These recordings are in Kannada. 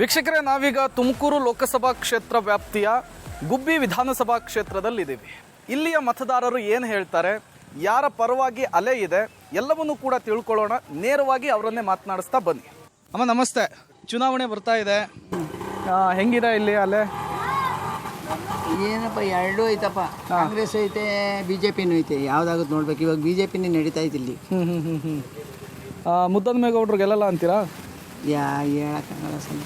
ವೀಕ್ಷಕರೇ, ನಾವೀಗ ತುಮಕೂರು ಲೋಕಸಭಾ ಕ್ಷೇತ್ರ ವ್ಯಾಪ್ತಿಯ ಗುಬ್ಬಿ ವಿಧಾನಸಭಾ ಕ್ಷೇತ್ರದಲ್ಲಿದ್ದೀವಿ. ಇಲ್ಲಿಯ ಮತದಾರರು ಏನು ಹೇಳ್ತಾರೆ, ಯಾರ ಪರವಾಗಿ ಅಲೆ ಇದೆ, ಎಲ್ಲವನ್ನೂ ಕೂಡ ತಿಳ್ಕೊಳ್ಳೋಣ. ನೇರವಾಗಿ ಅವರನ್ನೇ ಮಾತನಾಡಿಸ್ತಾ ಬನ್ನಿ. ಅಮ್ಮ ನಮಸ್ತೆ. ಚುನಾವಣೆ ಬರ್ತಾ ಇದೆ, ಹೆಂಗಿದೆ ಇಲ್ಲಿ ಅಲೆ? ಏನಪ್ಪ, ಎರಡೂ ಐತಪ್ಪ. ಕಾಂಗ್ರೆಸ್ ಐತೆ, ಬಿಜೆಪಿನೂ ಐತೆ. ಯಾವ್ದಾಗುತ್ತೆ ನೋಡ್ಬೇಕು. ಇವಾಗ ಬಿಜೆಪಿನೇ ನಡೀತಾ ಐತೆ ಇಲ್ಲಿ. ಮುದ್ದನ್ಮೇಗೌಡರು ಗೆಲ್ಲಲ್ಲ ಅಂತೀರಾ? ಹೇಳಕ್ಕಾಗಲ್ಲ ಸರ್.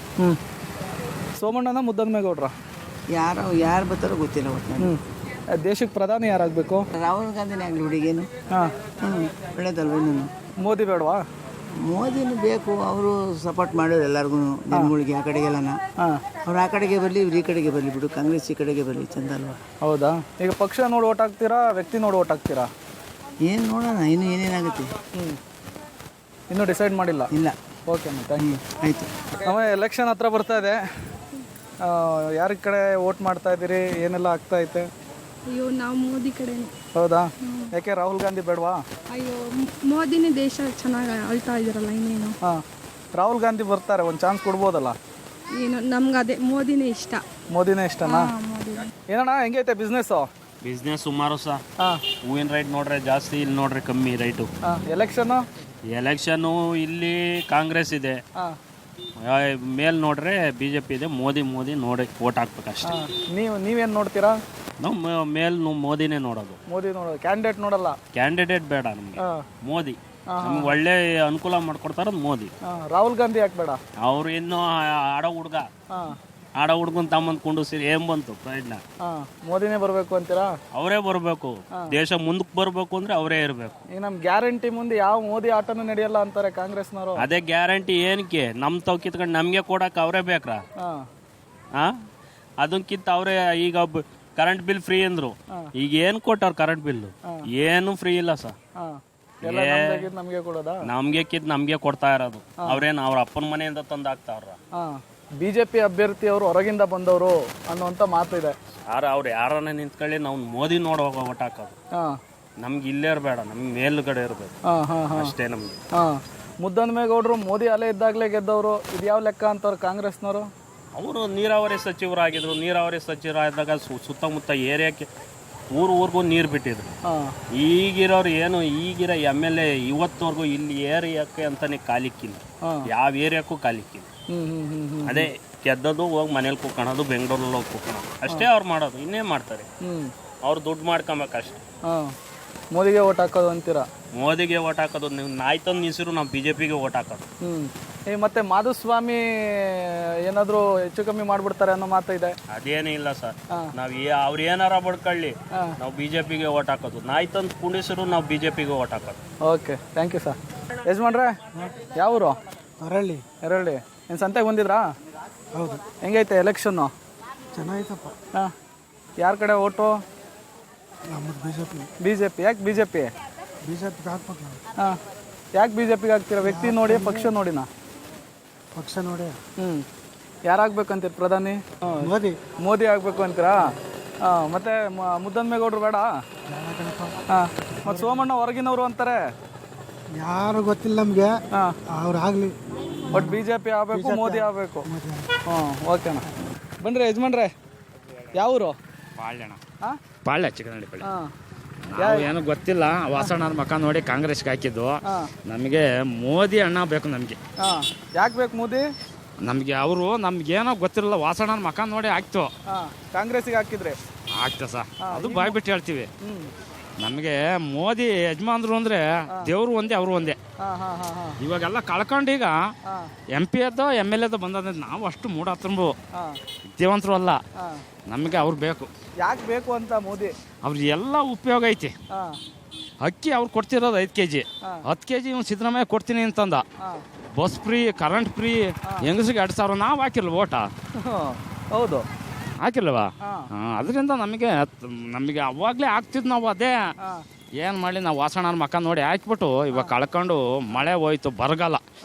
ಸೋಮಣ್ಣನ ಮುದ್ದನ್ಮೇಗೌಡ್ರ ಯಾರು ಬರ್ತಾರೋ ಗೊತ್ತಿಲ್ಲ. ಒಟ್ಟು ದೇಶಕ್ಕೆ ಪ್ರಧಾನಿ ಯಾರಾಗಬೇಕು? ರಾಹುಲ್ ಗಾಂಧಿನೇ ಆಗಲಿ ಹುಡುಗೇನು. ಒಳ್ಳೇದಲ್ವ? ಇನ್ನೂ ಮೋದಿ ಬೇಡವಾ? ಮೋದಿನೂ ಬೇಕು. ಅವರು ಸಪೋರ್ಟ್ ಮಾಡೋರು ಎಲ್ಲರಿಗೂ, ಜನಗಳಿಗೆ. ಆ ಕಡೆಗೆಲ್ಲನ ಅವ್ರು ಆ ಕಡೆಗೆ ಬರಲಿ, ಇವ್ರು ಈ ಕಡೆಗೆ ಬರಲಿ ಬಿಡು. ಕಾಂಗ್ರೆಸ್ ಈ ಕಡೆಗೆ ಬರಲಿ, ಚಂದ ಅಲ್ವಾ? ಹೌದಾ? ಈಗ ಪಕ್ಷ ನೋಡಿ ಓಟ್ ಹಾಕ್ತೀರಾ, ವ್ಯಕ್ತಿ ನೋಡಿ ಓಟ್ ಹಾಕ್ತೀರಾ? ಏನು ನೋಡೋಣ, ಇನ್ನೂ ಏನೇನಾಗುತ್ತೆ. ಇನ್ನೂ ಡಿಸೈಡ್ ಮಾಡಿಲ್ಲ? ಇಲ್ಲ. Okay, thank you. ಆಯಿತು. ನಮ್ಮ ಎಲೆಕ್ಷನ್ ಹತ್ರ ಬರ್ತಾ ಇದೆ. ಯಾರ ಕಡೆ ವೋಟ್ ಮಾಡ್ತಾ ಇದ್ದೀರಿ? ಏನೆಲ್ಲ ಆಗ್ತಾ ಐತೆ? ಅಯ್ಯೋ, ನಾವು ಮೋದಿ ಕಡೆನೇ. ಹೌದಾ? ಯಾಕೆ ರಾಹುಲ್ ಗಾಂಧಿ ಬೇಡವಾ? ಅಯ್ಯೋ, ಮೋದಿನೇ ದೇಶ ಚೆನ್ನಾಗಿ ಆಳ್ತಾ ಇದ್ದಾರಲ್ಲ, ಇನ್ನೇನು. ಹಾಂ, ರಾಹುಲ್ ಗಾಂಧಿ ಬರ್ತಾರೆ, ಒಂದು ಚಾನ್ಸ್ ಕೊಡ್ಬೋದಲ್ಲ? ಏನು, ನಮ್ಗೆ ಅದೇ ಮೋದಿನೇ ಇಷ್ಟ. ಮೋದಿನೇ ಇಷ್ಟನಾ? ಮೋದಿ. ಏನಣ್ಣ, ಹೆಂಗೈತೆ ಬಿಸ್ನೆಸ್ಸು? ಬಿಸ್ನೆಸ್ ಸುಮಾರು ಸಹ. ಹಾಂ. ಹೂವಿನ ರೈಟ್ ನೋಡ್ರೆ ಜಾಸ್ತಿ, ಇಲ್ಲಿ ನೋಡ್ರೆ ಕಮ್ಮಿ ರೈಟು. ಎಲೆಕ್ಷನ್ನು? ಎಲೆಕ್ಷನ್ನು ಇಲ್ಲಿ ಕಾಂಗ್ರೆಸ್ ಇದೆ, ಹಾಂ. ಮೇಲ್ ನೋಡ್ರೆ ಬಿಜೆಪಿ ಇದೆ. ಮೋದಿ ನೋಡಿ ಓಟ್ ಹಾಕ್ಬೇಕಷ್ಟೇ. ನೀವೇನು ನೋಡ್ತೀರಾ? ನಾವು ಮೇಲ್ ಮೋದಿನೇ ನೋಡೋದು. ಮೋದಿ ನೋಡೋದು, ಕ್ಯಾಂಡಿಡೇಟ್ ನೋಡಲ್ಲ? ಕ್ಯಾಂಡಿಡೇಟ್ ಬೇಡ ನಮಗೆ, ಮೋದಿ ನಮ್ಗೆ ಒಳ್ಳೆ ಅನುಕೂಲ ಮಾಡ್ಕೊಡ್ತಾರ ಮೋದಿ. ರಾಹುಲ್ ಗಾಂಧಿ ಯಾಕೆ ಬೇಡ? ಅವ್ರು ಇನ್ನು ಆಡ ಹುಡ್ಗನ್ ತಮ್ಮಂದ್ ಕುಂಡಿಸಿರಿ ಏನ್ ಬಂತು ಪ್ರಯತ್ನ? ಮೋದಿನೇ ಬರಬೇಕು ಅಂತೀರಾ? ಅವರೇ ಬರಬೇಕು. ದೇಶ ಮುಂದಕ್ಕೆ ಬರಬೇಕು ಅಂದ್ರೆ ಅವರೇ ಇರಬೇಕು. ಈಗ ನಮ್ ಗ್ಯಾರಂಟಿ ಮುಂದೆ ಯಾವ ಮೋದಿ ಆಟನೂ ನಡೆಯಲ್ಲ ಅಂತಾರೆ ಕಾಂಗ್ರೆಸ್ನವರು. ಅದೇ ಗ್ಯಾರಂಟಿ ಏನಕ್ಕೆ? ನಮ್ ತಾವ್ ಕಿತ್ಕೊಂಡು ನಮ್ಗೆ ಕೊಡಕ್ ಅವರೇ ಬೇಕ್ರಾ? ಅದಕ್ಕಿಂತ ಅವರೇ ಈಗ ಕರೆಂಟ್ ಬಿಲ್ ಫ್ರೀ ಅಂದ್ರು, ಈಗ ಏನ್ ಕೊಟ್ಟವ್ರ ಕರೆಂಟ್ ಬಿಲ್? ಏನು ಫ್ರೀ ಇಲ್ಲ ಸರ್. ನಮ್ಗೆ ಕೊಡೋದಾ? ನಮ್ಗೆ ಕೊಡ್ತಾ ಇರೋದು. ಅವ್ರೇನ್ ಅವ್ರ ಅಪ್ಪನ ಮನೆಯಿಂದ ತಂದು ಹಾಕ್ತಾವ್ರ? ಬಿಜೆಪಿ ಅಭ್ಯರ್ಥಿ ಅವರು ಹೊರಗಿಂದ ಬಂದವರು ಅನ್ನುವಂತ ಮಾತು ಇದೆ. ಅವ್ರು ಯಾರನ್ನ ನಿಂತ್ಕೊಳ್ಳಿ, ನಾವು ಮೋದಿ ನೋಡೋ ಓಟ್ ಹಾಕೋದು. ನಮ್ಗೆ ಇಲ್ಲೇ ಇರಬೇಡ, ನಮ್ಗೆ ಮೇಲ್ಗಡೆ ಇರ್ಬೇಕು ಅಷ್ಟೇ ನಮ್ಗೆ. ಮುದ್ದನ್ಮೇಗೌಡರು ಮೋದಿ ಅಲೆ ಇದ್ದಾಗಲೇ ಗೆದ್ದವರು, ಇದು ಯಾವ ಲೆಕ್ಕ ಅಂತವ್ರು ಕಾಂಗ್ರೆಸ್ನವರು? ಅವರು ನೀರಾವರಿ ಸಚಿವರಾಗಿದ್ರು. ನೀರಾವರಿ ಸಚಿವರಾದಾಗ ಸುತ್ತಮುತ್ತ ಏರಿಯಾಕ್ಕೆ ಊರಿಗೂ ನೀರು ಬಿಟ್ಟಿದ್ರು. ಈಗಿರೋರು ಏನು, ಈಗಿರೋ MLA ಇವತ್ತವರೆಗೂ ಇಲ್ಲಿ ಏರಿಯಾಕ್ಕೆ ಅಂತಾನೆ ಕಾಲಿಕ್ಕಿಲ್ಲ, ಯಾವ ಏರಿಯಾಕ್ಕೂ ಕಾಲಿಕ್ಕಿಲ್ಲ. ಅದೇ ಗೆದ್ದದು ಹೋಗಿ ಮನೇಲಿ ಕೂತ್ಕೊಳ್ಳೋದು, ಬೆಂಗಳೂರಲ್ಲಿ ಹೋಗಿ ಕೂತ್ಕೊಳ್ಳೋದು ಅಷ್ಟೇ ಅವ್ರು ಮಾಡೋದು. ಇನ್ನೇ ಮಾಡ್ತಾರೆ, ಅವ್ರು ದುಡ್ಡು ಮಾಡ್ಕೊಬೇಕಷ್ಟೆ. ಮೋದಿಗೆ ಓಟ್ ಹಾಕೋದು ಅಂತೀರಾ? ಮೋದಿಗೆ ಓಟ್ ಹಾಕೋದು. ನೀವು ನಾಯಿ ತಂದು ನಿಲ್ಸಿರು, ನಾವು ಬಿಜೆಪಿಗೆ ಓಟ್ ಹಾಕೋದು. ಮತ್ತೆ ಮಾಧುಸ್ವಾಮಿ ಏನಾದ್ರು ಹೆಚ್ಚು ಕಮ್ಮಿ ಮಾಡ್ಬಿಡ್ತಾರೆ ಅನ್ನೋ ಮಾತು ಇದೆ. ಅದೇನೇ ಇಲ್ಲ ಸರ್. ನಾವ್ ಅವ್ರು ಏನಾರ ಬಡ್ಕೊಳ್ಳಿ, ನಾವು ಬಿಜೆಪಿಗೆ ಓಟ್ ಹಾಕೋದು. ನಾಯಿ ತಂದು ಕುಂಡಿಸಿರು, ನಾವು ಬಿಜೆಪಿಗೆ ಓಟ್ ಹಾಕೋದು. Okay, thank you sir. ಯಜಮಾನ್ರೆ, ಯಾವೂರು? ಅರಳಿ. ಏನು ಸಂತೆಗೆ ಬಂದಿದ್ರಾ? ಹೌದು. ಹೆಂಗೈತೆ ಎಲೆಕ್ಷನ್ನು? ಚೆನ್ನಾಗೈತಪ್ಪ. ಹಾಂ. ಯಾರ ಕಡೆ ಓಟು? ನಮ್ಮದು ಬಿಜೆಪಿ. ಯಾಕೆ ಬಿಜೆಪಿ? ಬಿಜೆಪಿಗೆ ಹಾಕ್ಬೇಕು. ಹಾಂ. ಯಾಕೆ ಬಿಜೆಪಿಗೆ ಹಾಕ್ತೀರಾ? ವ್ಯಕ್ತಿ ನೋಡಿ, ಪಕ್ಷ ನೋಡಿನಾ? ಪಕ್ಷ ನೋಡಿ. ಯಾರಾಗ್ಬೇಕಂತೀರ ಪ್ರಧಾನಿ? ಮೋದಿ ಆಗ್ಬೇಕು ಅಂತೀರಾ? ಮತ್ತೆ ಮುದ್ದನ್ಮೇಗೌಡರು ಬೇಡ? ಹಾಂ. ಮತ್ತು ಸೋಮಣ್ಣ ಹೊರಗಿನವರು ಅಂತಾರೆ. ಯಾರು ಗೊತ್ತಿಲ್ಲ ನಮಗೆ. ಅವ್ರು ಆಗಲಿ, ಬಟ್ ಬಿಜೆಪಿ ಆಗಬೇಕು, ಮೋದಿ ಆಗಬೇಕು. ಓಕೆ ಅಣ್ಣ. ಬನ್ರಿ ಯಜಮಾನ್ರೆ, ಯಾವೂರು? ಪಾಳ್ಯಣ. ಹಾಂ, ಪಾಳ್ಯ, ಚಿಕ್ಕನಹಳ್ಳಿ. ಹಾಂ. ನಾವು ಏನು ಗೊತ್ತಿಲ್ಲ, ವಾಸಣ್ಣವ್ರ ಮಕ್ಕ ನೋಡಿ ಕಾಂಗ್ರೆಸ್ಗೆ ಹಾಕಿದ್ದು. ನಮಗೆ ಮೋದಿ ಅಣ್ಣ ಬೇಕು ನಮಗೆ. ಯಾಕೆ ಬೇಕು ಮೋದಿ? ನಮಗೆ ಅವರು ನಮ್ಗೇನೋ ಗೊತ್ತಿರಲ್ಲ, ವಾಸಣ್ಣವ್ರ ಮಕ್ಕ ನೋಡಿ ಹಾಕ್ತು. ಕಾಂಗ್ರೆಸ್ಸಿಗೆ ಹಾಕಿದ್ರೆ ಆಗ್ತಾ ಸರ್, ಅದು ಬಾಯ್ ಬಿಟ್ಟು ಹೇಳ್ತೀವಿ. ನಮಗೆ ಮೋದಿ ಯಜಮಾನ್ರು ಅಂದ್ರೆ ದೇವ್ರು ಒಂದೇ, ಅವರು ಒಂದೇ. ಇವಾಗೆಲ್ಲ ಕಳ್ಕೊಂಡು ಈಗ MP ಅದ MLA ಬಂದ. ನಾವು ಅಷ್ಟು ಮೂಢಾತಂಬು ವಿದ್ಯಾವಂತರು ಅಲ್ಲ, ನಮಗೆ ಅವ್ರು ಬೇಕು. ಯಾಕೆ ಬೇಕು ಅಂತ ಮೋದಿ? ಅವ್ರಿಗೆ ಎಲ್ಲ ಉಪಯೋಗ ಐತಿ. ಅಕ್ಕಿ ಅವ್ರು ಕೊಡ್ತಿರೋದು 5 kg, 10 kg ಇವ್ನು ಸಿದ್ದರಾಮಯ್ಯ ಕೊಡ್ತೀನಿ ಅಂತಂದ. ಬಸ್ ಫ್ರೀ, ಕರೆಂಟ್ ಫ್ರೀ, ಹೆಂಗಸಿಗೆ 2,000. ನಾವು ಹಾಕಿಲ್ವ ಓಟ? ಹೌದು, ಹಾಕಿಲ್ವಾ? ಅದರಿಂದ ನಮಗೆ ಅವಾಗಲೇ ಆಗ್ತಿದ್ದು. ನಾವು ಅದೇ ಏನು ಮಾಡಿ, ನಾವು ವಾಸಣ್ಣನ ಮಕ್ಕ ನೋಡಿ ಹಾಕ್ಬಿಟ್ಟು ಇವಾಗ ಕಳ್ಕೊಂಡು ಮಳೆ ಹೋಯ್ತು, ಬರಗಾಲ.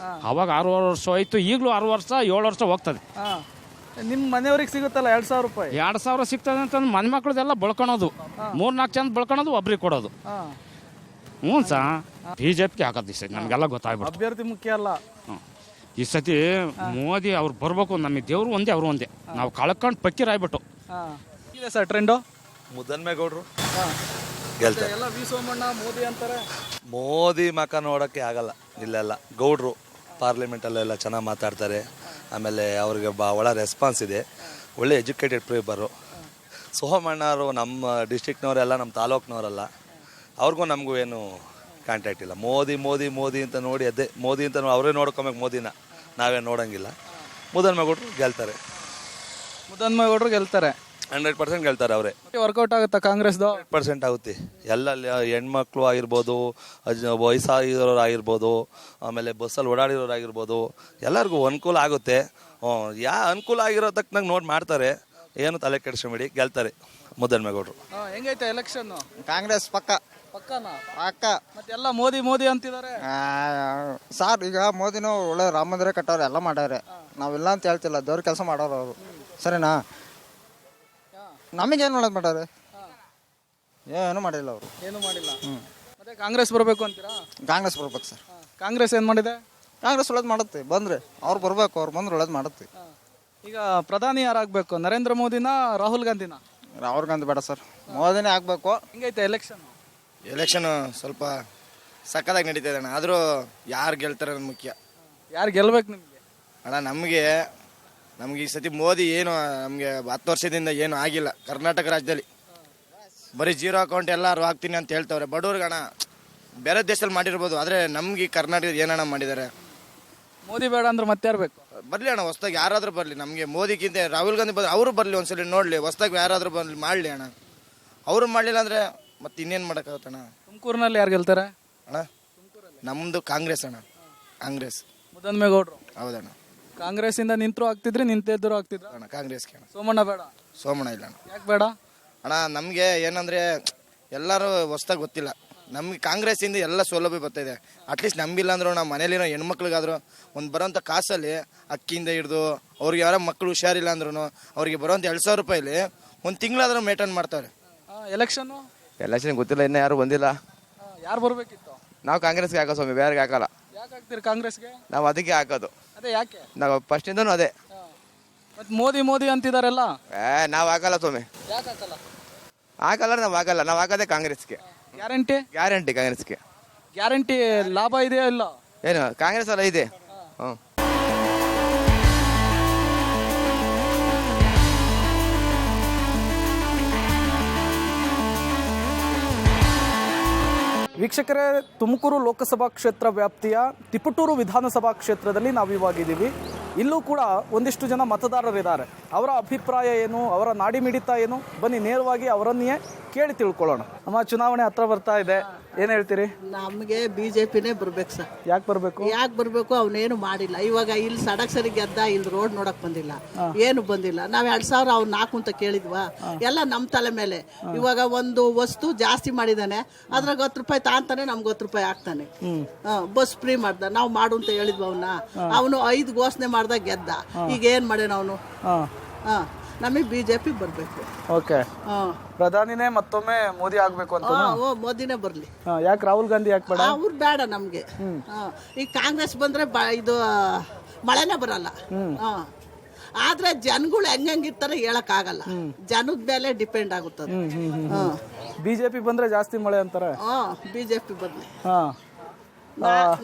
ಅವಾಗ 6 ವರ್ಷ ಹೋಯ್ತು, ಈಗಲೂ 6 ವರ್ಷ 7 ವರ್ಷ ಹೋಗ್ತದೆ. ನಿಮ್ಮ ಮನೆಯವ್ರಿಗೆ ಸಿಗುತ್ತಲ್ಲ 2,000 ರೂಪಾಯಿ? 2,000 ಸಿಗ್ತದೆ ಅಂತಂದು ಮನೆ ಮಕ್ಳದೆಲ್ಲ ಬಳ್ಕೊಳೋದು, 3-4 ಜನ ಬಳ್ಕೊಳೋದು, ಒಬ್ರಿಗೆ ಕೊಡೋದು. ಹ್ಞೂ ಸಾ, ಬಿಜೆಪಿಗೆ ಹಾಕೋದು ಇಷ್ಟ. ನಮಗೆಲ್ಲ ಗೊತ್ತಾಗ್ಬಿಟ್ಟು ಅಭ್ಯರ್ಥಿ ಮುಖ್ಯ ಅಲ್ಲ. ಈ ಸತಿ ಮೋದಿ ಅವ್ರು ಬರ್ಬೇಕು, ನಮಗೆ ದೇವ್ರು ಒಂದೇ ಅವರು ಒಂದೇ. ನಾವು ಕಳ್ಕೊಂಡು ಪಕ್ಕಿರಾಯ್ಬಿಟ್ಟು. ಇದೆ ಸರ್ ಟ್ರೆಂಡು. ಮುದ್ದನ್ಮೇಗೌಡರು ಗೆಲ್ತಾರೆ. ಎಲ್ಲ ವಿ ಸೋಮಣ್ಣ ಮೋದಿ ಅಂತಾರೆ. ಮೋದಿ ಮಕ ನೋಡೋಕ್ಕೆ ಆಗಲ್ಲ. ಇಲ್ಲೆಲ್ಲ ಗೌಡ್ರು ಪಾರ್ಲಿಮೆಂಟಲ್ಲೆಲ್ಲ ಚೆನ್ನಾಗಿ ಮಾತಾಡ್ತಾರೆ. ಆಮೇಲೆ ಅವ್ರಿಗೆ ಒಳ್ಳೆ ರೆಸ್ಪಾನ್ಸ್ ಇದೆ. ಒಳ್ಳೆ ಎಜುಕೇಟೆಡ್ ಪೀಪರು. ಸೋಮಣ್ಣವರು ನಮ್ಮ ಡಿಸ್ಟಿಕ್ನವರೆಲ್ಲ, ನಮ್ಮ ತಾಲೂಕ್ನವರಲ್ಲ. ಅವ್ರಿಗೂ ನಮಗೂ ಏನು ಕಾಂಟ್ಯಾಕ್ಟ್ ಇಲ್ಲ. ಮೋದಿ ಮೋದಿ ಮೋದಿ ಅಂತ ನೋಡಿ ಅದೇ ಮೋದಿ ಅಂತ ಅವರೇ ನೋಡ್ಕೊಬೇಕು ಮೋದಿನ, ನಾವೇ ನೋಡೋಂಗಿಲ್ಲ. ಮುದ್ದನ್ಮೇಗೌಡರು ಗೆಲ್ತಾರೆ. ಮುದ್ದನ್ಮೇಗೌಡರು ಗೆಲ್ತಾರೆ. 100% ಗೆಲ್ತಾರೆ ಅವರೇ. ವರ್ಕೌಟ್ ಆಗುತ್ತಾ ಕಾಂಗ್ರೆಸ್ದು? 100% ಆಗುತ್ತೆ. ಎಲ್ಲ ಹೆಣ್ಮಕ್ಳು ಆಗಿರ್ಬೋದು, ವಯಸ್ಸಾಗಿರೋರು ಆಗಿರ್ಬೋದು, ಆಮೇಲೆ ಬಸ್ಸಲ್ಲಿ ಓಡಾಡಿರೋರು ಆಗಿರ್ಬೋದು, ಎಲ್ಲರಿಗೂ ಅನುಕೂಲ ಆಗುತ್ತೆ. ಅನುಕೂಲ ಆಗಿರೋ ತಕ್ಕನಾಗ ನೋಡಿ ಮಾಡ್ತಾರೆ. ಏನು ತಲೆ ಕೆಡಿಸ್ಕೊಂಬೇಡಿ, ಗೆಲ್ತಾರೆ ಮುದ್ದನ್ಮೇಗೌಡರು. ಹೆಂಗೈತೆ ಎಲೆಕ್ಷನ್? ಕಾಂಗ್ರೆಸ್ ಪಕ್ಕ ಪಕ್ಕನಾ? ಪಕ್ಕ. ಮತ್ತೆಲ್ಲ ಮೋದಿ ಮೋದಿ ಅಂತಿದ್ದಾರೆ. ಸರ್ ಈಗ ಮೋದಿನೂ ಒಳ್ಳೆ ರಾಮ ಮಂದಿರ ಕಟ್ಟವ್ರೆ, ಎಲ್ಲ ಮಾಡ್ಯಾರೆ. ನಾವೆಲ್ಲ ಅಂತ ಹೇಳ್ತಿಲ್ಲ, ದೇವ್ರ ಕೆಲಸ ಮಾಡೋರು ಅವರು, ಸರಿನಾ? ನಮಗೇನು ಒಳ್ಳೇದು ಮಾಡ್ಯಾರೆ? ಏನು ಮಾಡಿಲ್ಲ ಅವರು, ಏನು ಮಾಡಿಲ್ಲ. ಮತ್ತೆ ಕಾಂಗ್ರೆಸ್ ಬರಬೇಕು ಅಂತೀರಾ? ಕಾಂಗ್ರೆಸ್ ಬರ್ಬೇಕು ಸರ್. ಕಾಂಗ್ರೆಸ್ ಏನು ಮಾಡಿದೆ? ಕಾಂಗ್ರೆಸ್ ಒಳ್ಳೇದು ಮಾಡುತ್ತೆ. ಬಂದ್ರೆ ಅವ್ರು ಬರ್ಬೇಕು, ಅವ್ರು ಬಂದ್ರೆ ಒಳ್ಳೇದು ಮಾಡುತ್ತೆ. ಈಗ ಪ್ರಧಾನಿ ಯಾರಾಗಬೇಕು? ನರೇಂದ್ರ ಮೋದಿನ, ರಾಹುಲ್ ಗಾಂಧಿನ? ರಾಹುಲ್ ಗಾಂಧಿ ಬೇಡ ಸರ್, ಮೋದಿನೇ ಆಗಬೇಕು. ಹೆಂಗೈತೆ ಎಲೆಕ್ಷನ್? ಎಲೆಕ್ಷನ್ ಸ್ವಲ್ಪ ಸಕ್ಕದಾಗಿ ನಡೀತಾ ಇದೆ ಅಣ್ಣ. ಆದರೂ ಯಾರು ಗೆಲ್ತಾರೆ ಅನ್ನೋದು ಮುಖ್ಯ. ಯಾರು ಗೆಲ್ಬೇಕು ನಿಮಗೆ? ಅಣ್ಣ ನಮಗೆ ಈ ಸತಿ ಮೋದಿ ಏನು ನಮಗೆ 10 ವರ್ಷದಿಂದ ಏನು ಆಗಿಲ್ಲ ಕರ್ನಾಟಕ ರಾಜ್ಯದಲ್ಲಿ. ಬರೀ ಜೀರೋ ಅಕೌಂಟ್ ಎಲ್ಲರೂ ಹಾಕ್ತೀನಿ ಅಂತ ಹೇಳ್ತವ್ರೆ. ಬಡವ್ರಿಗೆ ಅಣ್ಣ ಬೇರೆ ದೇಶದಲ್ಲಿ ಮಾಡಿರ್ಬೋದು, ಆದರೆ ನಮ್ಗೆ ಈ ಕರ್ನಾಟಕದ ಏನಣ್ಣ ಮಾಡಿದ್ದಾರೆ? ಮೋದಿ ಬೇಡ ಅಂದ್ರೆ ಮತ್ತೆ ಯಾರು ಬೇಕು? ಬರಲಿ ಅಣ್ಣ, ಹೊಸ್ದಾಗಿ ಯಾರಾದರೂ ಬರಲಿ. ನಮಗೆ ಮೋದಿಗಿಂತ ರಾಹುಲ್ ಗಾಂಧಿ ಬಂದು ಅವರು ಬರಲಿ, ಒಂದ್ಸಲ ನೋಡಲಿ. ಹೊಸ್ದಾಗಿ ಯಾರಾದರೂ ಬರಲಿ, ಮಾಡಲಿ ಅಣ್ಣ. ಅವರು ಮಾಡಲಿಲ್ಲ ಅಂದರೆ ಮತ್ತೆ ಇನ್ನೇನು ಮಾಡೋಕ್ಕಾಗುತ್ತಣ್ಣ? ತುಮಕೂರಿನಲ್ಲಿ ಯಾರು ಗೆಲ್ತಾರೆ ಅಣ್ಣ? ನಮ್ಮದು ಕಾಂಗ್ರೆಸ್ ಅಣ್ಣ, ಕಾಂಗ್ರೆಸ್. ಮುದ್ದನ್ಮೇಗೌಡರು? ಹೌದಣ್ಣ. ಕಾಂಗ್ರೆಸ್ ಇಂದ ನಿಂತರು ಆಗ್ತಿದ್ರಿ, ನಿಂತಿದ್ರು ಆಗ್ತಿದ್ರು. ಅಣ್ಣ ಕಾಂಗ್ರೆಸ್ಗೆ ಅಣ್ಣ. ಸೋಮಣ್ಣ ಬೇಡ? ಸೋಮಣ್ಣ ಇಲ್ಲ ಅಣ್ಣ. ಯಾಕೆ ಬೇಡ ಅಣ್ಣ? ನಮಗೆ ಏನಂದರೆ ಎಲ್ಲರೂ ಹೊಸ್ದಾಗಿ ಗೊತ್ತಿಲ್ಲ. ನಮಗೆ ಕಾಂಗ್ರೆಸ್ಸಿಂದ ಎಲ್ಲ ಸೌಲಭ್ಯ ಬರ್ತಾಯಿದೆ. ಅಟ್ಲೀಸ್ಟ್ ನಂಬಿಲ್ಲ ಅಂದರೂ ನಮ್ಮ ಮನೇಲಿರೋ ಹೆಣ್ಮಕ್ಳಿಗಾದರೂ ಒಂದು ಬರೋಂಥ ಕಾಸಲ್ಲಿ ಅಕ್ಕಿಯಿಂದ ಹಿಡಿದು ಅವ್ರಿಗೆ ಯಾರೋ ಮಕ್ಕಳು ಹುಷಾರಿಲ್ಲ ಅಂದ್ರೂ ಅವ್ರಿಗೆ ಬರೋಂಥ 2,000 ರೂಪಾಯಿಲಿ ಒಂದು ತಿಂಗಳಾದ್ರೂ ಮೇಂಟೈನ್ ಮಾಡ್ತಾರೆ. ಎಲೆಕ್ಷನ್ನು? ಎಲೆಕ್ಷನ್ ಗೊತ್ತಿಲ್ಲ, ಇನ್ನೂ ಯಾರು ಬಂದಿಲ್ಲ. ಯಾರು ಬರಬೇಕಿತ್ತು? ನಾವು ಕಾಂಗ್ರೆಸ್ಗೆ ಹಾಕೋ ಸ್ವಾಮಿ, ಬೇರೆಗೆ ಹಾಕಲ್ಲ. ಯಾಕೆ ಹಾಕ್ತೀರಿ ಕಾಂಗ್ರೆಸ್ಗೆ? ನಾವು ಅದಕ್ಕೆ ಹಾಕೋದು. ಅದೇ ಯಾಕೆ? ನಾವು ಫಸ್ಟಿಂದನೂ ಅದೇ. ಮತ್ತೆ ಮೋದಿ ಮೋದಿ ಅಂತಿದಾರೆಲ್ಲ. ನಾವು ಹಾಕಲ್ಲ ಸ್ವಾಮಿ, ಯಾಕೆ ಹಾಕಲ್ಲ? ಹಾಕಲ್ಲ, ನಾವು ಹಾಕಲ್ಲ. ನಾವು ಹಾಕೋದೇ ಕಾಂಗ್ರೆಸ್ಗೆ. ಗ್ಯಾರಂಟಿ? ಗ್ಯಾರಂಟಿ ಕಾಂಗ್ರೆಸ್ಗೆ. ಗ್ಯಾರಂಟಿ ಲಾಭ ಇದೆಯಾ ಇಲ್ಲ? ಏನು ಕಾಂಗ್ರೆಸ್ ಅಲ್ಲ ಇದೆ. ಹ್ಞೂ. ವೀಕ್ಷಕರೇ, ತುಮಕೂರು ಲೋಕಸಭಾ ಕ್ಷೇತ್ರ ವ್ಯಾಪ್ತಿಯ ತಿಪಟೂರು ವಿಧಾನಸಭಾ ಕ್ಷೇತ್ರದಲ್ಲಿ ನಾವಿವಾಗಿದ್ದೀವಿ. ಇಲ್ಲೂ ಕೂಡ ಒಂದಿಷ್ಟು ಜನ ಮತದಾರರಿದ್ದಾರೆ. ಅವರ ಅಭಿಪ್ರಾಯ ಏನು, ಅವರ ನಾಡಿಮಿಡಿತ ಏನು, ಬನ್ನಿ ನೇರವಾಗಿ ಅವರನ್ನೇ ಕೇಳಿ ತಿಳ್ಕೊಳ್ಳೋಣ. ಅಮ್ಮ, ಚುನಾವಣೆ ಹತ್ರ ಬರ್ತಾ ಇದೆ, ಏನು ಹೇಳ್ತೀರಿ? ನಮಗೆ BJPನೇ ಬರ್ಬೇಕು ಸರ್. ಯಾಕೆ ಬರಬೇಕು? ಯಾಕೆ ಬರಬೇಕು? ಅವನೇನು ಮಾಡಿಲ್ಲ. ಇವಾಗ ಇಲ್ಲಿ ಸಡಕ್ ಸರಿ ಗೆದ್ದ, ಇಲ್ಲಿ ರೋಡ್ ನೋಡಕ್ ಬಂದಿಲ್ಲ, ಏನು ಬಂದಿಲ್ಲ. ನಾವು 2,000 ಅವ್ನು 4 ಅಂತ ಕೇಳಿದ್ವಾ? ಎಲ್ಲ ನಮ್ಮ ತಲೆ ಮೇಲೆ. ಇವಾಗ ಒಂದು ವಸ್ತು ಜಾಸ್ತಿ ಮಾಡಿದಾನೆ, ಅದ್ರಾಗ 10 ರೂಪಾಯಿ ತಾಂತಾನೆ, ನಮ್ಗೆ 10 ರೂಪಾಯಿ ಹಾಕ್ತಾನೆ. ಬಸ್ ಫ್ರೀ ಮಾಡ್ದ, ನಾವು ಮಾಡು ಅಂತ ಹೇಳಿದ್ವಿ ಅವನ್ನ. ಅವನು 5 ಘೋಷಣೆ ಮಾಡ್ದ, ಗೆದ್ದ. ಈಗ ಏನ್ ಮಾಡ್ಯಾನ ಅವನು? ನಮಗೆ BJP ಬರ್ಬೇಕು. ಓಕೆ, ಪ್ರಧಾನಿನೇ ಮತ್ತೊಮ್ಮೆ ಮೋದಿ ಆಗ್ಬೇಕು ಅಂತ? ಮೋದಿನೇ ಬರ್ಲಿ. ಯಾಕೆ ರಾಹುಲ್ ಗಾಂಧಿ ಯಾಕೆ ಬೇಡ? ಅವ್ರು ಬೇಡ ನಮ್ಗೆ. ಈಗ ಕಾಂಗ್ರೆಸ್ ಬಂದ್ರೆ ಇದು ಮಳೆನೇ ಬರಲ್ಲ. ಆದ್ರೆ ಜನಗಳು ಹೆಂಗಿರ್ತಾರೆ ಹೇಳಕ್ ಆಗಲ್ಲ. ಜನದ ಮೇಲೆ ಡಿಪೆಂಡ್ ಆಗುತ್ತದೆ. BJP ಬಂದ್ರೆ ಜಾಸ್ತಿ ಮಳೆ ಅಂತಾರೆ. BJP ಬರ್ಲಿ.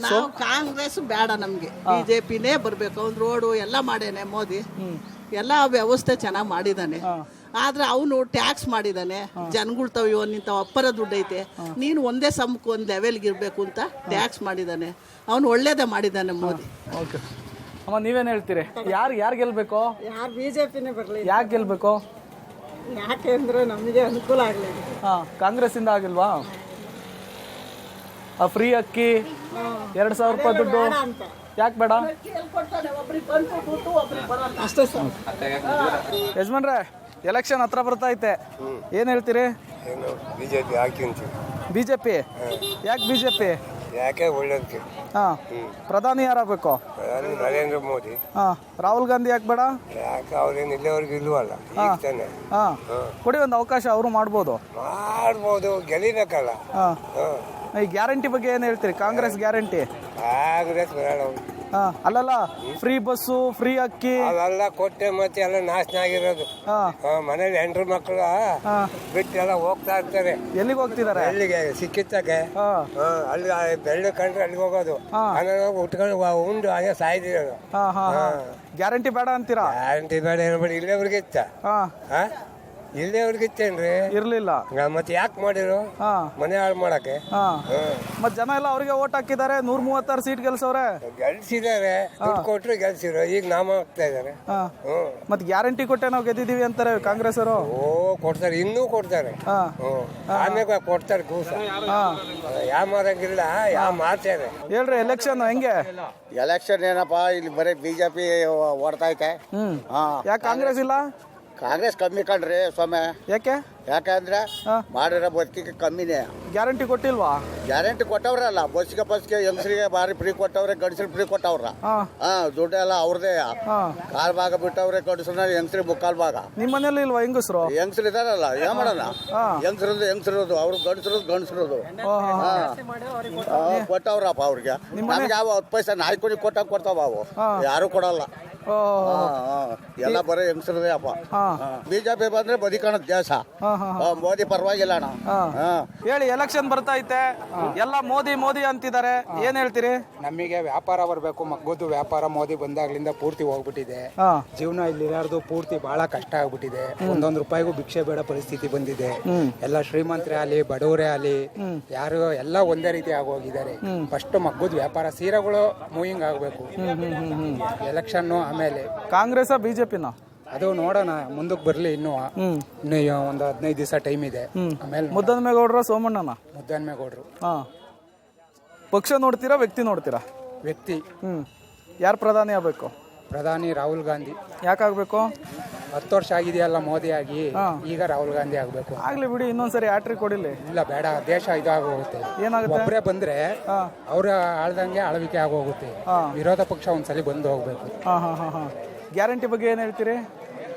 ನಾವು ಕಾಂಗ್ರೆಸ್ ಬೇಡ ನಮ್ಗೆ, BJPನೇ ಬರ್ಬೇಕು. ಅವ್ನು ರೋಡು ಎಲ್ಲ ಮಾಡೇನೆ ಮೋದಿ, ಎಲ್ಲ ವ್ಯವಸ್ಥೆ ಚೆನ್ನಾಗಿ ಮಾಡಿದಾನೆ. ಆದ್ರೆ ಅವನು ಟ್ಯಾಕ್ಸ್ ಮಾಡಿದಾನೆ. ಜನಗಳು ಇಂಥವು ಅಪ್ಪರ ದುಡ್ಡು ಐತೆ, ನೀನು ಒಂದೇ ಸಮಕ್ಕೆ ಒಂದು ಲೆವೆಲ್ಗೆ ಇರಬೇಕು ಅಂತ ಟ್ಯಾಕ್ಸ್ ಮಾಡಿದಾನೆ. ಅವನು ಒಳ್ಳೇದೇ ಮಾಡಿದಾನೆ ಮೋದಿ. ಓಕೆ ಅಮ್ಮ, ನೀವೇನು ಹೇಳ್ತೀರಿ? ಯಾರು ಗೆಲ್ಬೇಕು? ಯಾರು BJPನೇ ಬರಲಿ. ಯಾಕೆ ಗೆಲ್ಬೇಕು? ಯಾಕೆಂದ್ರೆ ನಮಗೆ ಅನುಕೂಲ ಆಗಲಿ. ಕಾಂಗ್ರೆಸ್ ಇಂದ ಆಗಿಲ್ವಾ? ಫ್ರೀ ಅಕ್ಕಿ, 2,000 ರೂಪಾಯಿ ದುಡ್ಡು ಯಾಕೆ ಬೇಡ? ಅಷ್ಟೇ ಸರ್. ಯಜಮಾನ್ರೆ, ಎಲೆಕ್ಷನ್ ಹತ್ರ ಬರ್ತಾ ಐತೆ, ಏನು ಹೇಳ್ತೀರಿ? BJP ಹಾಕಿ ಅಂತೀವಿ. BJP? ಯಾಕೆ BJP? ಯಾಕೆ ಒಳ್ಳೇದಕ್ಕೆ. ಪ್ರಧಾನಿ ಯಾರಾಗಬೇಕು? ನರೇಂದ್ರ ಮೋದಿ. ರಾಹುಲ್ ಗಾಂಧಿ ಯಾಕೆ ಬೇಡ? ಯಾಕೆ ಅವ್ರೇನು ಇಲ್ಲಿವರೆಗೂ ಇಲ್ವಲ್ಲ, ತಾನೆ. ಕೊಡಿ ಒಂದು ಅವಕಾಶ, ಅವರು ಮಾಡ್ಬೋದು. ಗೆಲ್ಲಿಬೇಕಲ್ಲ. ಈ ಗ್ಯಾರಂಟಿ ಬಗ್ಗೆ ಏನು ಹೇಳ್ತೀರಿ? ಕಾಂಗ್ರೆಸ್ ಗ್ಯಾರಂಟಿ? ಕಾಂಗ್ರೆಸ್ ಬೇಡ. ಅಲ್ಲಲ್ಲ ಫ್ರೀ ಬಸ್ಸು ಫ್ರೀ ಅಕ್ಕಿ ಅವೆಲ್ಲ ಕೊಟ್ಟೆ ಮತ್ತೆ ಎಲ್ಲ ನಾಶನ ಆಗಿರೋದು. ಮನೇಲಿ ಹೆಂಡ್ರು ಮಕ್ಕಳು ಬಿಟ್ಟು ಎಲ್ಲ ಹೋಗ್ತಾ ಇರ್ತಾರೆ. ಎಲ್ಲಿಗೆ ಹೋಗ್ತಿದ್ದಾರೆ? ಎಲ್ಲಿಗೆ ಸಿಕ್ಕಿತ್ತಕ್ಕೆ ಅಲ್ಲಿ ಬೆಳ್ಳು ಕಂಡ್ರೆ ಅಲ್ಲಿಗೆ ಹೋಗೋದು. ಆಮೇಲೆ ಉಟ್ಕೊಂಡು ಉಂಡು ಹಾಗೆ ಸಾಯ್ದಿರೋದು. ಗ್ಯಾರಂಟಿ ಬೇಡ ಅಂತೀರಾ? ಗ್ಯಾರಂಟಿ ಬೇಡ ಹೇಳ್ಬೇಡಿ. ಇಲ್ಲೇವ್ರಿಗೆ ಇತ್ತ ಇಲ್ಲೇವ್ರಿಗೆ ಇತ್ತೇನ್ರಿ? ಇರ್ಲಿಲ್ಲ. ಮತ್ತೆ ಯಾಕೆ ಮಾಡಿರು? ಮನೆ ಹಾಳು ಮಾಡಕ್ಕೆ. ಮತ್ ಜನ ಎಲ್ಲ ಅವ್ರಿಗೆ ಓಟ್ ಹಾಕಿದ್ದಾರೆ. 136 ಸೀಟ್ ಗೆಲ್ಸವ್ರೆ. ಗೆಲ್ಸಿದ್ದಾರೆ, ದುಡ್ಡು ಕೊಟ್ರು ಗೆಲ್ಸಿರೋ. ಈಗ ನಾಮ ಹಾಕ್ತಾ ಇದಾರೆ. ಮತ್ ಗ್ಯಾರಂಟಿ ಕೊಟ್ಟೆ ನಾವು ಗೆದ್ದಿದೀವಿ ಅಂತಾರೆ ಕಾಂಗ್ರೆಸ್ ಅವರು. ಕೊಡ್ತಾರೆ, ಇನ್ನೂ ಕೊಡ್ತಾರೆ. ಆಮೇಲೆ ಕೊಡ್ತಾರೆ ಕೂಸ. ಯಾವ ಮಾರಂಗಿಲ್ಲ, ಯಾವ ಮಾಡ್ತಾರೆ. ಹೇಳ್ರಿ ಎಲೆಕ್ಷನ್ ಹೆಂಗೆ? ಎಲೆಕ್ಷನ್ ಏನಪ್ಪಾ, ಇಲ್ಲಿ ಬರೀ ಬಿಜೆಪಿ ಓಡ್ತಾ ಐತೆ. ಯಾಕೆ ಕಾಂಗ್ರೆಸ್ ಇಲ್ಲ? ಕಾಂಗ್ರೆಸ್ ಕಮ್ಮಿ ಕಣ್ರಿ ಸ್ವಾಮಿ. ಯಾಕಂದ್ರೆ ಮಾಡಿರೋ ಬದುಕಿಗೆ ಕಮ್ಮಿನೇ. ಗ್ಯಾರಂಟಿ ಕೊಟ್ಟಿಲ್ವಾ? ಗ್ಯಾರಂಟಿ ಕೊಟ್ಟವ್ರಲ್ಲ, ಬಸ್ಗೆ ಹೆಂಗಸರಿಗೆ ಬಾರಿ ಫ್ರೀ ಕೊಟ್ಟವ್ರೆ, ಗಂಡಸ್ರಿಗೆ ಫ್ರೀ ಕೊಟ್ಟವ್ರ. ದುಡ್ಡೆಲ್ಲ ಅವ್ರದೇ. ಕಾಲ್ ಭಾಗ ಬಿಟ್ಟವ್ರೆ ಗಂಡಸ್ರನ್ನ, ಹೆಂಗಸ್ರಿಗೆ ಮುಕ್ಕಾಲ್ ಭಾಗ. ನಿಮ್ಮ ಮನೇಲಿ ಇಲ್ವಾ ಹೆಂಗಸ್ರು? ಹೆಂಗಸ್ರು ಇದಾರಲ್ಲ, ಏನ್ ಮಾಡೋಣ? ಹೆಂಗಸರದು ಅವ್ರು ಗಂಡಸ್ರದು ಕೊಟ್ಟವ್ರಪ್ಪ ಅವ್ರಿಗೆ. ನಮ್ಗೆ ಯಾವ 10 ಪೈಸೆ ನಾಯ್ಕೊನಿ ಕೊಟ್ಟಾಗ ಕೊಡ್ತಾವ ಅವು, ಯಾರು ಕೊಡಲ್ಲ. ಎಲ್ಲ ಬರೀ ಹೆಂಗಸರದೇ ಅಪ್ಪ. ಬಿಜೆಪಿ ಬಂದ್ರೆ ಬದಿ ಕಾಣದ್ ದೇಶ. ಮೋದಿ ಪರವಾಗಿಲ್ಲ ಅಣ್ಣ. ಹೇಳಿ, ಎಲೆಕ್ಷನ್ ಬರ್ತಾ ಐತೆ, ಎಲ್ಲ ಮೋದಿ ಮೋದಿ ಅಂತಿದ್ದಾರೆ, ಏನ್ ಹೇಳ್ತೀರಿ? ನಮಗೆ ವ್ಯಾಪಾರ ಬರಬೇಕು. ಮಗ್ಗದ್ದು ವ್ಯಾಪಾರ ಮೋದಿ ಬಂದಾಗ್ಲಿಂದ ಪೂರ್ತಿ ಹೋಗ್ಬಿಟ್ಟಿದೆ. ಜೀವನ ಇಲ್ಲಿರಾರ್ದು ಪೂರ್ತಿ ಬಹಳ ಕಷ್ಟ ಆಗ್ಬಿಟ್ಟಿದೆ. ಒಂದೊಂದು ರೂಪಾಯಿಗೂ ಭಿಕ್ಷೆ ಬೇಡ ಪರಿಸ್ಥಿತಿ ಬಂದಿದೆ. ಎಲ್ಲ ಶ್ರೀಮಂತರೇ ಆಗಲಿ ಬಡವರೇ ಆಗಲಿ ಯಾರು ಎಲ್ಲ ಒಂದೇ ರೀತಿ ಆಗೋಗಿದ್ದಾರೆ. ಫಸ್ಟ್ ಮಗ್ಗದ್ದು ವ್ಯಾಪಾರ, ಸೀರೆಗಳು ಮೂವಿಂಗ್ ಆಗ್ಬೇಕು. ಎಲೆಕ್ಷನ್ ಆಮೇಲೆ ಕಾಂಗ್ರೆಸ್ ಬಿಜೆಪಿನ ಅದು ನೋಡೋಣ, ಮುಂದಕ್ಕೆ ಬರ್ಲಿ. ಇನ್ನು ಒಂದು 15 ದಿವಸ ಟೈಮ್ ಇದೆ. ಆಮೇಲೆ ಮುದ್ದನ್ಮೇಗೌಡ್ರ ಸೋಮಣ್ಣನ? ಮುದ್ದನ್ಮೇಗೌಡ್ರು. ಪಕ್ಷ ನೋಡ್ತೀರಾ ವ್ಯಕ್ತಿ ನೋಡ್ತೀರಾ? ವ್ಯಕ್ತಿ. ಯಾರು ಪ್ರಧಾನಿ ಆಗ್ಬೇಕು? ಪ್ರಧಾನಿ ರಾಹುಲ್ ಗಾಂಧಿ. ಯಾಕಾಗ್ಬೇಕು? 10 ವರ್ಷ ಆಗಿದೆಯಲ್ಲ ಮೋದಿ ಆಗಿ, ಈಗ ರಾಹುಲ್ ಗಾಂಧಿ ಆಗ್ಬೇಕು. ಆಗ್ಲಿ ಬಿಡಿ, ಇನ್ನೊಂದ್ಸರಿ ಹ್ಯಾಟ್ರಿಕ್ ಕೊಡಿಲಿ. ಇಲ್ಲ ಬೇಡ, ದೇಶ ಇದಾಗೋಗುತ್ತೆ. ಏನಾಗುತ್ತೆ? ಒಬ್ಬರೇ ಬಂದ್ರೆ ಅವ್ರ ಆಳ್ದಂಗೆ ಆಳ್ವಿಕೆ ಆಗೋಗುತ್ತೆ. ವಿರೋಧ ಪಕ್ಷ ಒಂದ್ಸಲಿ ಬಂದು ಹೋಗ್ಬೇಕು. ಗ್ಯಾರಂಟಿ ಬಗ್ಗೆ ಏನ್ ಹೇಳ್ತೀರಿ?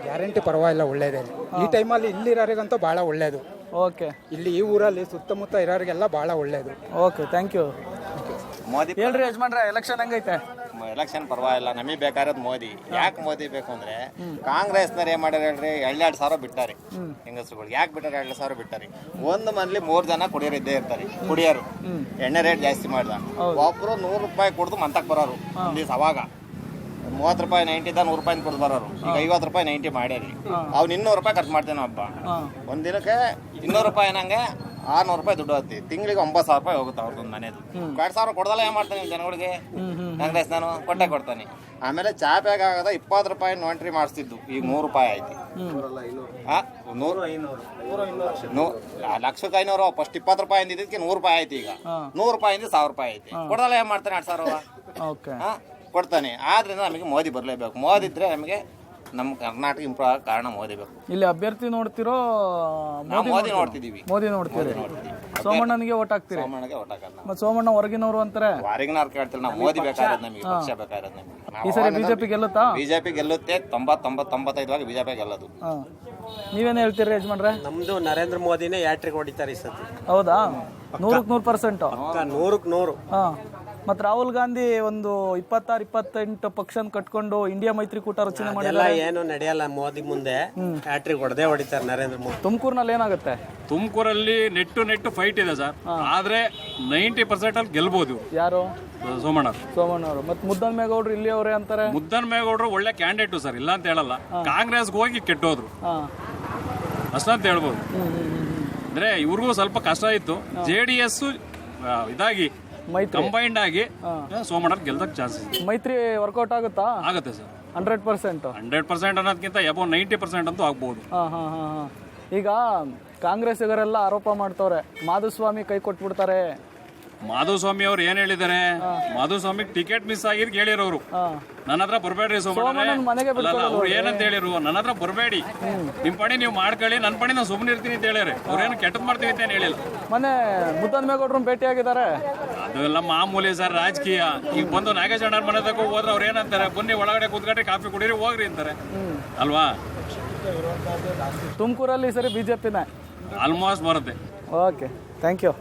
ಗ್ಯಾರಂಟಿ ಪರವಾಗಿಲ್ಲ, ಒಳ್ಳೇದೇ. ಈ ಟೈಮಲ್ಲಿ ಇಲ್ಲಿರೋರಿಗಂತೂ ಬಹಳ ಒಳ್ಳೇದು. ಓಕೆ. ಇಲ್ಲಿ ಈ ಊರಲ್ಲಿ ಸುತ್ತಮುತ್ತ ಇರೋರಿಗೆಲ್ಲ ಬಹಳ ಒಳ್ಳೇದು. Okay, thank you. ಮೋದಿ ಹೇಳ್ರಿ ಯಜಮಾನ್ರೆ, ಎಲೆಕ್ಷನ್ ಹೆಂಗೈತೆ? ಎಲೆಕ್ಷನ್ ಪರವಾಗಿಲ್ಲ, ನಮಗೆ ಬೇಕಾಗಿರೋದು ಮೋದಿ. ಯಾಕೆ ಮೋದಿ ಬೇಕು ಅಂದ್ರೆ, ಕಾಂಗ್ರೆಸ್ನವ್ರು ಏನ್ ಮಾಡ್ಯಾರ ಹೇಳ್ರಿ, 2,000 ಬಿಟ್ಟಾರೆ ಹೆಂಗಸ್ರುಗಳು. ಯಾಕೆ ಬಿಟ್ಟಾರೆ 2,000 ಬಿಟ್ಟಾರೆ? ಒಂದು ಮನೇಲಿ 3 ಜನ ಕುಡಿಯೋರು ಇದ್ದೇ ಇರ್ತಾರೆ. ಕುಡಿಯೋರು ಎಣ್ಣೆ ರೇಟ್ ಜಾಸ್ತಿ ಮಾಡ್ದ. ಒಬ್ರು 100 ರೂಪಾಯಿ ಕೊಡ್ದು ಮಂತಕ್ ಬರೋರು. ಒಂದ್ ದಿವಸ ಅವಾಗ 30 ರೂಪಾಯಿ 90 ಇದ್ದ 100 ರೂಪಾಯಿ ಕೊಡ್ದು ಬರೋರು. ಈಗ 50 ರೂಪಾಯಿ 90 ಮಾಡ್ಯಾರಿ. ಅವ್ನು 200 ರೂಪಾಯಿ ಖರ್ಚು ಮಾಡ್ತೇನೆ ಹಬ್ಬ. ಒಂದ್ ದಿನಕ್ಕೆ 200 ರೂಪಾಯಿ ನಂಗೆ 600 ರೂಪಾಯಿ ದುಡ್ಡು ಹೋಗ್ತಿ. ತಿಂಗಳಿಗೆ 9,000 ರೂಪಾಯಿ ಹೋಗುತ್ತೆ ಅವ್ರದ್ದೊಂದು ಮನೇದು. 2,000 ಕೊಡದಲ್ಲ ಏನ್ ಮಾಡ್ತಾನೆ ಜನಗಳಿಗೆ? ಕಾಂಗ್ರೆಸ್ ನಾನು ಕೊಡ್ತಾನೆ. ಆಮೇಲೆ ಚಾಪ್ಯಾಗ ಆಗದ 20 ರೂಪಾಯಿ ನೋಂಟ್ರಿ ಮಾಡಿಸ್ತಿದ್ದು, ಈಗ 100 ರೂಪಾಯಿ ಆಯ್ತು. 1,500,000 ಫಸ್ಟ್ 20 ರೂಪಾಯಿ ಅಂದಿದ್ದಕ್ಕೆ 100 ರೂಪಾಯಿ ಆಯ್ತು. ಈಗ 100 ರೂಪಾಯಿಂದ 1,000 ರೂಪಾಯಿ ಐತಿ. ಕೊಡದಲ್ಲ ಏನ್ ಮಾಡ್ತಾನೆ? 2,000 ಕೊಡ್ತಾನೆ. ಆದ್ರಿಂದ ನಮಗೆ ಮೋದಿ ಬರಲೇಬೇಕು. ಮೋದಿ ಇದ್ರೆ ನಮಗೆ ನಮ್ಮ ಕರ್ನಾಟಕ ಇಂಪ್ರೂವ್ ಆಗ ಕಾರಣ ಮೋದಿ ಬೇಕು. ಇಲ್ಲಿ ಅಭ್ಯರ್ಥಿ ನೋಡ್ತಿರೋ? ಮೋದಿ ನೋಡ್ತಿದೀವಿ. ಮೋದಿ ನೋಡ್ತೀರಿ? ಸೋಮಣ್ಣನಿಗೆ ಓಟ್ ಹಾಕ್ತೀರಿ? ಸೋಮಣ್ಣಗೆ ಓಟ್ ಹಾಕಲ್ಲ. ಮತ್ತೆ ಸೋಮಣ್ಣ ಹೊರಗಿನವ್ರು ಅಂತಾರೆ. ಹೊರಗಿನವ್ರು ಕೇಳ್ತಿಲ್ಲ, ನಾವು ಮೋದಿ ಬೇಕಾಗಿರೋದು ನಮಗೆ, ಪಕ್ಷ ಬೇಕಾಗಿರೋದು ನಮಗೆ. ಈ ಸರಿ ಬಿಜೆಪಿ ಗೆಲ್ಲುತ್ತಾ? ಬಿಜೆಪಿ ಗೆಲ್ಲುತ್ತೆ. 90-95 ಬಿಜೆಪಿ ಗೆಲ್ಲೋದು. ನೀವೇನ್ ಹೇಳ್ತೀರಿ ಯಜಮಾನ್ರೆ? ನಮ್ದು ನರೇಂದ್ರ ಮೋದಿನೇ ಹ್ಯಾಟ್ರಿಕ್ ಹೊಡಿತಾರೆ ಈ ಸತಿ. ಹೌದಾ? 100% 100%. ಮತ್ ರಾಹುಲ್ ಗಾಂಧಿ ಒಂದು 26-28 ಪಕ್ಷ ಕಟ್ಕೊಂಡು ಇಂಡಿಯಾ ಮೈತ್ರಿಕೂಟ ರಚನೆ ಮಾಡಿಲ್ಲ. ಏನು ನಡೆಯಲ್ಲ ಮೋದಿ ಮುಂದೆ. ಹ್ಯಾಟ್ರಿಕ್ ಹೊಡೆದೇ ಹೊಡಿತಾರೆ ನರೇಂದ್ರ ಮೋದಿ. ತುಮಕೂರಿನಲ್ಲಿ ಏನಾಗುತ್ತೆ? ತುಮಕೂರಲ್ಲಿ ನೆಟ್ಟು ಫೈಟ್ ಇದೆ ಸರ್. ಆದ್ರೆ 90% ಅಲ್ಲಿ ಗೆಲ್ಬಹುದು. ಯಾರು? ಸೋಮಣ್ಣ ಅವರು. ಮತ್ತೆ ಮುದ್ದನ್ಮೇಗೌಡರು ಇಲ್ಲಿ ಅವರೇ ಅಂತಾರೆ. ಮುದ್ದನ್ಮೇಗೌಡರು ಒಳ್ಳೆ ಕ್ಯಾಂಡಿಡೇಟ್ ಸರ್, ಇಲ್ಲ ಅಂತ ಹೇಳಲ್ಲ. ಕಾಂಗ್ರೆಸ್ಗೆ ಹೋಗಿ ಕೆಟ್ಟೋದ್ರು ಅಷ್ಟಂತ ಹೇಳ್ಬೋದು. ಅಂದ್ರೆ ಇವ್ರಿಗೂ ಸ್ವಲ್ಪ ಕಷ್ಟ ಇತ್ತು. JDS ಇದಾಗಿ ಕಂಬೈಂಡ್ ಆಗಿ ಸೋಮಣ್ಣ ಗೆಲ್ದಕ್ ಚಾನ್ಸ್ ಇದೆ. ಮೈತ್ರಿ ವರ್ಕೌಟ್ ಆಗುತ್ತಾ? ಆಗುತ್ತೆ ಸರ್. 100% ಅನ್ನೋದಕ್ಕಿಂತ ಎಬೋ 90% ಅಂತೂ ಆಗ್ಬಹುದು. ಈಗ ಕಾಂಗ್ರೆಸ್ಸಿಗರೆಲ್ಲ ಆರೋಪ ಮಾಡ್ತವ್ರೆ, ಮಾಧುಸ್ವಾಮಿ ಕೈ ಕೊಟ್ಬಿಡ್ತಾರೆ. ಮಾಧುಸ್ವಾಮಿ ಅವ್ರು ಏನ್ ಹೇಳಿದ್ದಾರೆ? ಮಾಧುಸ್ವಾಮಿ ಟಿಕೆಟ್ ಮಿಸ್ ಆಗಿದ್ ಕೇಳಿರೋರು, ನನ್ನ ಹತ್ರ ಬರ್ಬೇಡ್ರಿ ಸೋಮಣ್ಣ. ಅವ್ರು ಏನಂತ ಹೇಳಿರು, ನನ್ನ ಹತ್ರ ಬರ್ಬೇಡಿ, ನಿಮ್ ಪಣಿ ನೀವು ಮಾಡ್ಕೊಳ್ಳಿ, ನನ್ನ ಪಣಿ ನಾನು ಸುಮ್ಮನೆ ಇರ್ತೀನಿ ಅಂತ ಹೇಳಿರಿ. ಅವ್ರೇನು ಕೆಟ್ಟದ್ ಮಾಡ್ತೀವಿ ಅಂತ ಏನ್ ಹೇಳಿಲ್ಲ. ಮೊನ್ನೆ ಮುದ್ದನ್ಮೇಗೌಡ್ರು ಭೇಟಿ ಆಗಿದ್ದಾರೆ. ಅದೆಲ್ಲ ಮಾಮೂಲಿ ಸರ್, ರಾಜಕೀಯ. ಈಗ ಬಂದು ನಾಗೇಶ್ ಅಣ್ಣರ ಮನೆ ತಗೋ ಹೋದ್ರೆ ಅವ್ರು ಏನಂತಾರೆ, ಬನ್ನಿ ಒಳಗಡೆ ಕೂತ್ಕೊಂಡ್ರೆ ಕಾಫಿ ಕುಡೀರಿ ಹೋಗ್ರಿ ಅಂತಾರೆ ಅಲ್ವಾ? ತುಮಕೂರಲ್ಲಿ ಸರಿ ಬಿಜೆಪಿನ ಆಲ್ಮೋಸ್ಟ್ ಬರುತ್ತೆ. Okay, thank you.